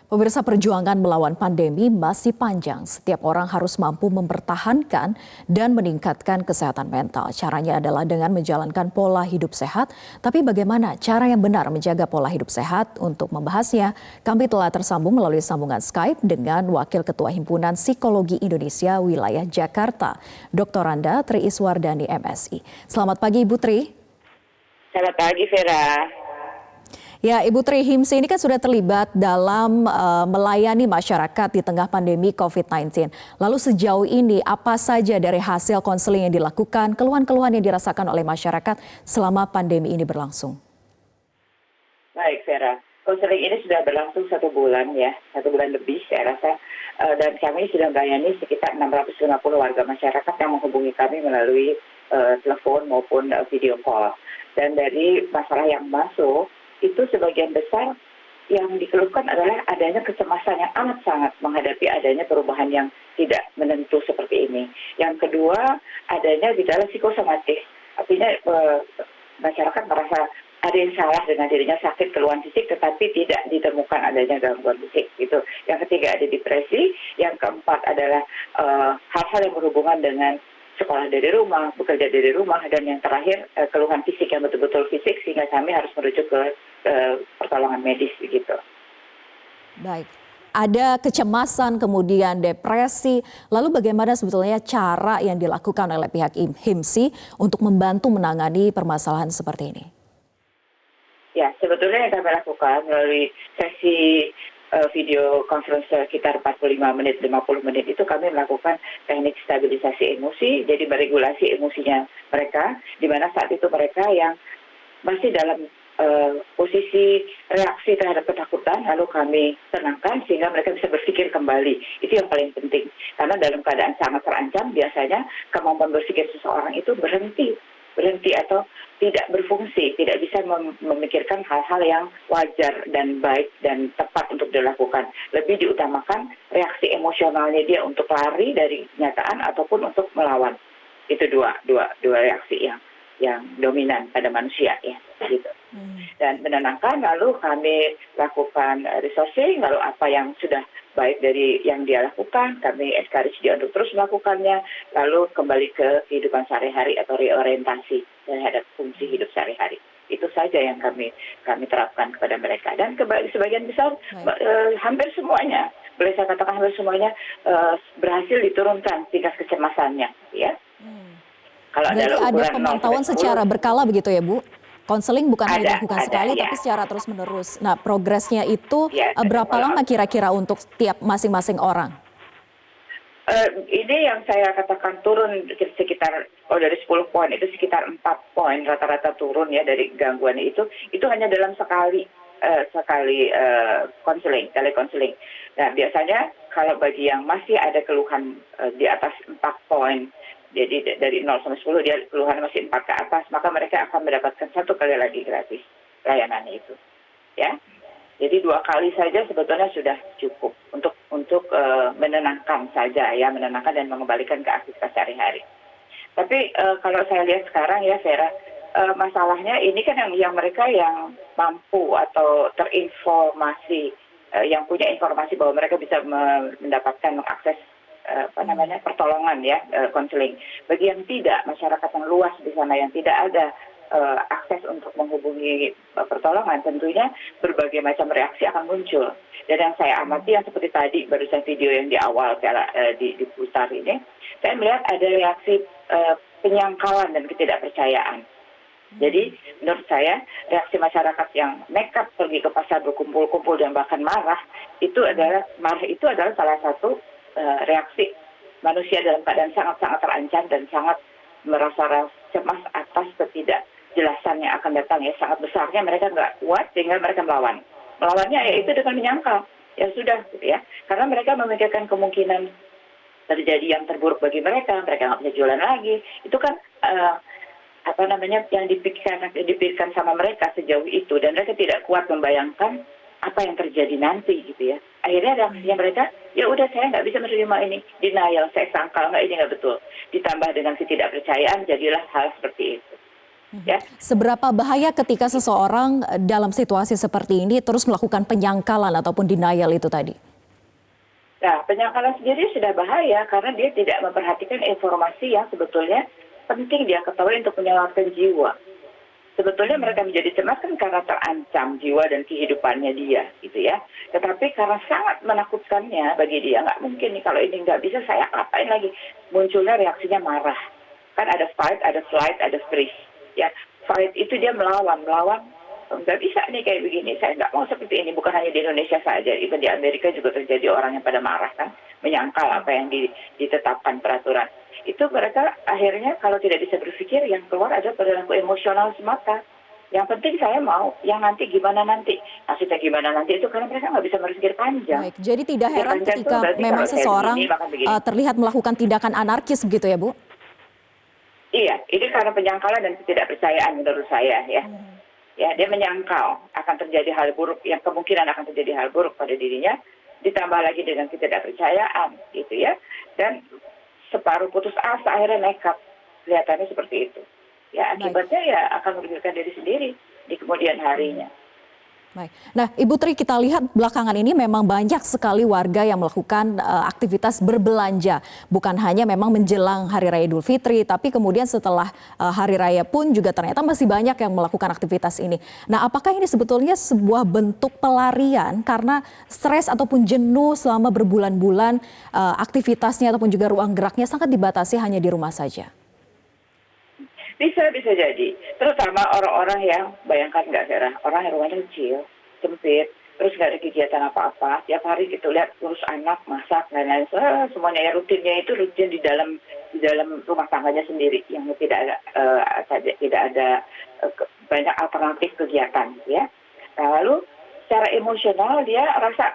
Pemirsa, perjuangan melawan pandemi masih panjang. Setiap orang harus mampu mempertahankan dan meningkatkan kesehatan mental. Caranya adalah dengan menjalankan pola hidup sehat. Tapi bagaimana cara yang benar menjaga pola hidup sehat? Untuk membahasnya, kami telah tersambung melalui sambungan Skype dengan Wakil Ketua Himpunan Psikologi Indonesia Wilayah Jakarta, Dr. Randa Tri Iswardani MSI. Selamat pagi Ibu Tri. Selamat pagi Vera. Ya, Ibu Tri, HIMSI ini kan sudah terlibat dalam melayani masyarakat di tengah pandemi COVID-19. Lalu sejauh ini apa saja dari hasil konseling yang dilakukan, keluhan-keluhan yang dirasakan oleh masyarakat selama pandemi ini berlangsung? Baik Vera, konseling ini sudah berlangsung 1 bulan ya, 1 bulan lebih saya rasa. Dan kami sudah melayani sekitar 650 warga masyarakat yang menghubungi kami melalui telepon maupun video call. Dan dari masalah yang masuk, itu sebagian besar yang dikeluhkan adalah adanya kecemasan yang amat sangat menghadapi adanya perubahan yang tidak menentu seperti ini. Yang kedua, adanya gejala psikosomatis. Artinya masyarakat merasa ada yang salah dengan dirinya, sakit keluhan fisik tetapi tidak ditemukan adanya gangguan fisik gitu. Yang ketiga ada depresi, yang keempat adalah hal-hal yang berhubungan dengan sekolah dari rumah, bekerja dari rumah, dan yang terakhir keluhan fisik yang betul-betul fisik sehingga kami harus merujuk ke pertolongan medis begitu. Baik, ada kecemasan, kemudian depresi. Lalu bagaimana sebetulnya cara yang dilakukan oleh pihak HIMSI untuk membantu menangani permasalahan seperti ini? Ya, sebetulnya yang kami lakukan melalui sesi video conference sekitar 45 menit, 50 menit itu kami melakukan teknik stabilisasi emosi, jadi meregulasi emosinya mereka, di mana saat itu mereka yang masih dalam posisi reaksi terhadap ketakutan, lalu kami tenangkan sehingga mereka bisa berpikir kembali. Itu yang paling penting, karena dalam keadaan sangat terancam, biasanya kemampuan berpikir seseorang itu berhenti atau tidak berfungsi, tidak bisa memikirkan hal-hal yang wajar dan baik dan tepat untuk dilakukan. Lebih diutamakan reaksi emosionalnya dia untuk lari dari kenyataan ataupun untuk melawan. Itu dua reaksi yang dominan pada manusia ya, gitu. Dan menenangkan, lalu kami lakukan resourcing, lalu apa yang sudah baik dari yang dia lakukan, kami encourage dia untuk terus melakukannya, lalu kembali ke kehidupan sehari-hari atau reorientasi terhadap fungsi hidup sehari-hari. Itu saja yang kami terapkan kepada mereka. Dan sebagian besar, hampir semuanya, boleh saya katakan hampir semuanya berhasil diturunkan tingkat kecemasannya. Ya. Kalau ada pemantauan secara berkala begitu ya Bu? Konseling bukan hanya dilakukan sekali, tapi secara terus-menerus. Nah, progresnya itu berapa lama kira-kira untuk tiap masing-masing orang? Ini yang saya katakan turun sekitar, dari 10 poin itu sekitar 4 poin rata-rata turun ya dari gangguan itu hanya dalam sekali telekonseling. Nah, biasanya kalau bagi yang masih ada keluhan di atas 4 poin, jadi dari 0 sampai 10 dia keluhan masih 4 ke atas, maka mereka akan mendapatkan 1 kali lagi gratis layanan itu. Ya. Jadi 2 kali saja sebetulnya sudah cukup untuk menenangkan saja ya, menenangkan dan mengembalikan ke aktivitas sehari-hari. Tapi kalau saya lihat sekarang ya Vera, masalahnya ini kan yang mereka yang mampu atau terinformasi, yang punya informasi bahwa mereka bisa mendapatkan mengakses pertolongan ya, konseling. Bagi yang tidak, masyarakat yang luas di sana yang tidak ada akses untuk menghubungi pertolongan, tentunya berbagai macam reaksi akan muncul. Dan yang saya amati yang seperti tadi barusan video yang di awal diputar ini, saya melihat ada reaksi penyangkalan dan ketidakpercayaan. Jadi menurut saya reaksi masyarakat yang nekat pergi ke pasar berkumpul-kumpul dan bahkan marah itu adalah salah satu reaksi manusia dalam keadaan sangat-sangat terancam dan sangat merasa cemas atas ketidakjelasan yang akan datang ya, sangat besarnya mereka nggak kuat sehingga mereka melawannya yaitu dengan menyangkal ya sudah gitu ya, karena mereka memikirkan kemungkinan terjadi yang terburuk bagi mereka nggak bisa jualan lagi, itu kan yang dipikirkan sama mereka sejauh itu, dan mereka tidak kuat membayangkan apa yang terjadi nanti gitu ya. Akhirnya reaksinya mereka, ya udah saya nggak bisa menerima ini, denial, saya sangkal ini nggak betul. Ditambah dengan ketidakpercayaan, jadilah hal seperti itu. Ya. Seberapa bahaya ketika seseorang dalam situasi seperti ini terus melakukan penyangkalan ataupun denial itu tadi? Nah, penyangkalan sendiri sudah bahaya karena dia tidak memperhatikan informasi yang sebetulnya penting dia ketahui untuk menyelamatkan jiwa. Sebetulnya mereka menjadi cemas kan karena terancam jiwa dan kehidupannya dia, gitu ya. Tetapi karena sangat menakutkannya bagi dia, nggak mungkin nih kalau ini nggak bisa saya apain lagi. Munculnya reaksinya marah. Kan ada fight, ada flight, ada freeze. Ya, fight itu dia melawan, nggak bisa nih kayak begini. Saya nggak mau seperti ini. Bukan hanya di Indonesia saja, itu di Amerika juga terjadi orang yang pada marah kan, menyangkal apa yang ditetapkan peraturan. Itu mereka akhirnya kalau tidak bisa berpikir, yang keluar adalah perilaku emosional semata. Yang penting saya mau, yang nanti gimana nanti. Maksudnya gimana nanti itu karena mereka nggak bisa berpikir panjang. Baik, jadi tidak Berpikir heran panjang tuh ketika berarti memang kalau saya seseorang begini, maka begini. terlihat melakukan tindakan anarkis begitu ya Bu? Iya, ini karena penyangkalan dan ketidakpercayaan menurut saya ya. Ya, dia menyangkal akan terjadi hal buruk, yang kemungkinan akan terjadi hal buruk pada dirinya, ditambah lagi dengan ketidakpercayaan gitu ya. Dan separuh putus asa akhirnya nekat, kelihatannya seperti itu. Ya, Baik. akibatnya ya akan merugikan diri sendiri di kemudian harinya. Baik. Nah, Ibu Tri, kita lihat belakangan ini memang banyak sekali warga yang melakukan aktivitas berbelanja. Bukan hanya memang menjelang Hari Raya Idul Fitri, tapi kemudian setelah Hari Raya pun juga ternyata masih banyak yang melakukan aktivitas ini. Nah, apakah ini sebetulnya sebuah bentuk pelarian karena stres ataupun jenuh selama berbulan-bulan aktivitasnya ataupun juga ruang geraknya sangat dibatasi hanya di rumah saja? Bisa jadi. Terutama orang-orang yang, bayangkan nggak Sarah, orang yang rumahnya kecil, sempit, terus nggak ada kegiatan apa-apa, tiap hari gitu lihat urus anak, masak, lain-lain, semuanya ya rutinnya itu rutin di dalam rumah tangganya sendiri yang tidak ada banyak alternatif kegiatan, ya. Nah, lalu secara emosional dia rasa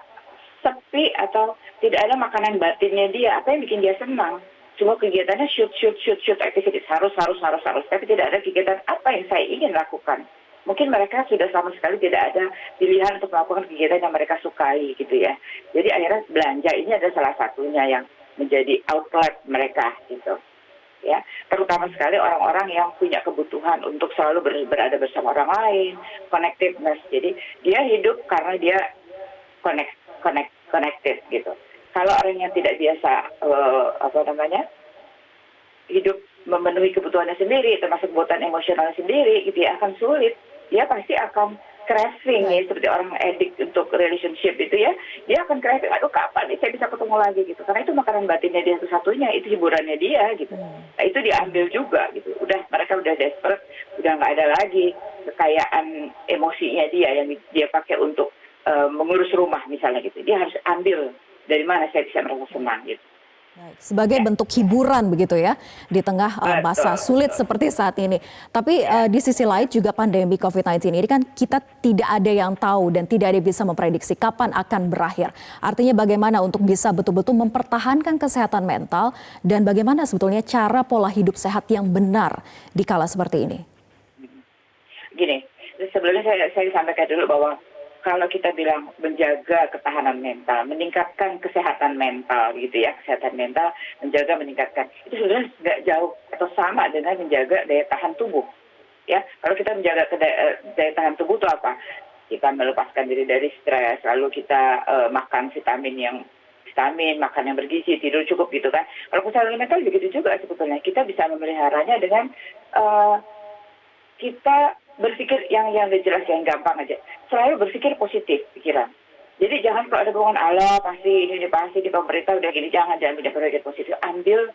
sepi atau tidak ada makanan batinnya dia, apa yang bikin dia senang? Semua kegiatannya shoot activities, harus. Tapi tidak ada kegiatan apa yang saya ingin lakukan. Mungkin mereka sudah sama sekali tidak ada pilihan untuk melakukan kegiatan yang mereka sukai gitu ya. Jadi akhirnya belanja ini adalah salah satunya yang menjadi outlet mereka gitu. Ya, terutama sekali orang-orang yang punya kebutuhan untuk selalu berada bersama orang lain, connectedness. Jadi dia hidup karena dia connected gitu. Kalau orang yang tidak biasa hidup memenuhi kebutuhannya sendiri, termasuk kebutuhan emosionalnya sendiri, gitu ya, akan sulit. Dia pasti akan craving ya, seperti orang edik untuk relationship itu ya, dia akan craving, aduh kapan nih saya bisa ketemu lagi gitu. Karena itu makanan batinnya dia satu-satunya, itu hiburannya dia gitu. Nah itu diambil juga gitu. Mereka udah desperate, udah nggak ada lagi kekayaan emosinya dia yang dia pakai untuk mengurus rumah misalnya gitu. Dia harus ambil dari mana saya bisa merasa senang gitu. Sebagai bentuk hiburan begitu ya di tengah masa sulit seperti saat ini. Tapi di sisi lain juga pandemi COVID-19 ini kan kita tidak ada yang tahu dan tidak ada yang bisa memprediksi kapan akan berakhir. Artinya bagaimana untuk bisa betul-betul mempertahankan kesehatan mental dan bagaimana sebetulnya cara pola hidup sehat yang benar di kala seperti ini. Gini, sebelumnya saya sampaikan dulu bahwa kalau kita bilang menjaga ketahanan mental, meningkatkan kesehatan mental gitu ya, kesehatan mental, meningkatkan, itu sebenarnya nggak jauh atau sama dengan menjaga daya tahan tubuh. Ya, kalau kita menjaga daya tahan tubuh itu apa? Kita melepaskan diri dari stres, lalu kita makan vitamin, makan yang bergizi, tidur cukup gitu kan. Kalau kesehatan mental begitu juga sebetulnya, kita bisa memeliharanya dengan kita berpikir yang jelas, yang gampang aja. Selalu berpikir positif pikiran. Jadi jangan kalau ada bohongan Allah pasti di pemerintah udah gini, jangan berpikir positif. Ambil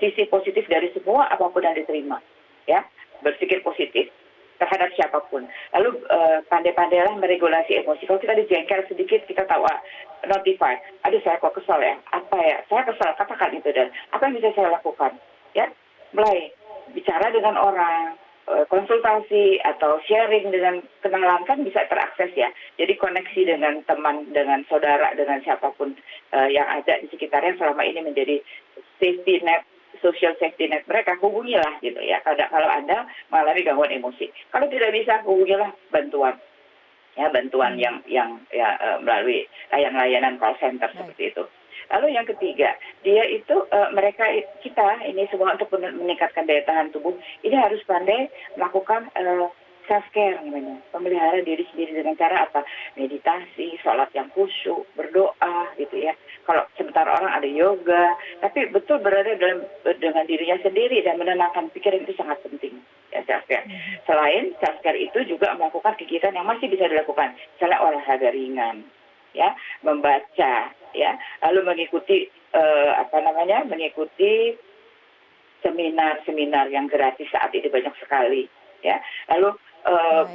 sisi positif dari semua apapun yang diterima. Ya, berpikir positif terhadap siapapun. Lalu pandai-pandailah meregulasi emosi. Kalau kita dijengkel sedikit, kita tahu notify. Aduh saya kok kesal ya. Apa ya? Saya kesal, katakan itu dan apa yang bisa saya lakukan? Ya, mulai bicara dengan orang, konsultasi atau sharing dengan kenalan kan bisa terakses ya. Jadi koneksi dengan teman, dengan saudara, dengan siapapun yang ada di sekitarnya selama ini menjadi safety net, social safety net mereka, hubungilah gitu ya. Kalau Anda mengalami gangguan emosi. Kalau tidak bisa, hubungilah bantuan. Ya, bantuan yang melalui layanan call center seperti itu. Lalu yang ketiga, dia itu kita ini semua untuk meningkatkan daya tahan tubuh ini harus pandai melakukan self care namanya, pemelihara diri sendiri dengan cara apa? Meditasi, sholat yang khusyuk, berdoa gitu ya. Kalau sementara orang ada yoga, tapi betul berada dengan dirinya sendiri dan menenangkan pikiran itu sangat penting. Ya, self care. Selain self care itu juga melakukan kegiatan yang masih bisa dilakukan, misalnya olahraga ringan, ya, membaca, ya, lalu mengikuti mengikuti seminar-seminar yang gratis saat ini banyak sekali, ya, lalu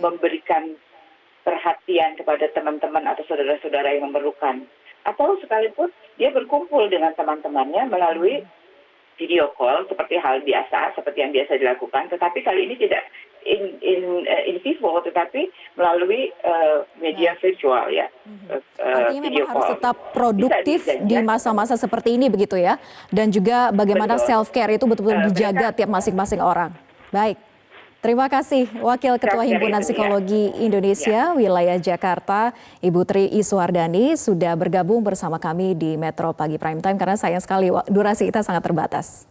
memberikan perhatian kepada teman-teman atau saudara-saudara yang memerlukan, atau sekalipun dia berkumpul dengan teman-temannya melalui video call seperti hal biasa, seperti yang biasa dilakukan, tetapi kali ini tidak in vivo, tetapi melalui media virtual ya. Artinya memang harus tetap produktif di masa-masa seperti ini begitu ya, dan juga bagaimana self care itu betul-betul dijaga tiap masing-masing orang. Baik. Terima kasih Wakil Ketua Himpunan Psikologi Indonesia Wilayah Jakarta, Ibu Tri Iswardani sudah bergabung bersama kami di Metro Pagi Prime Time karena sayang sekali durasi kita sangat terbatas.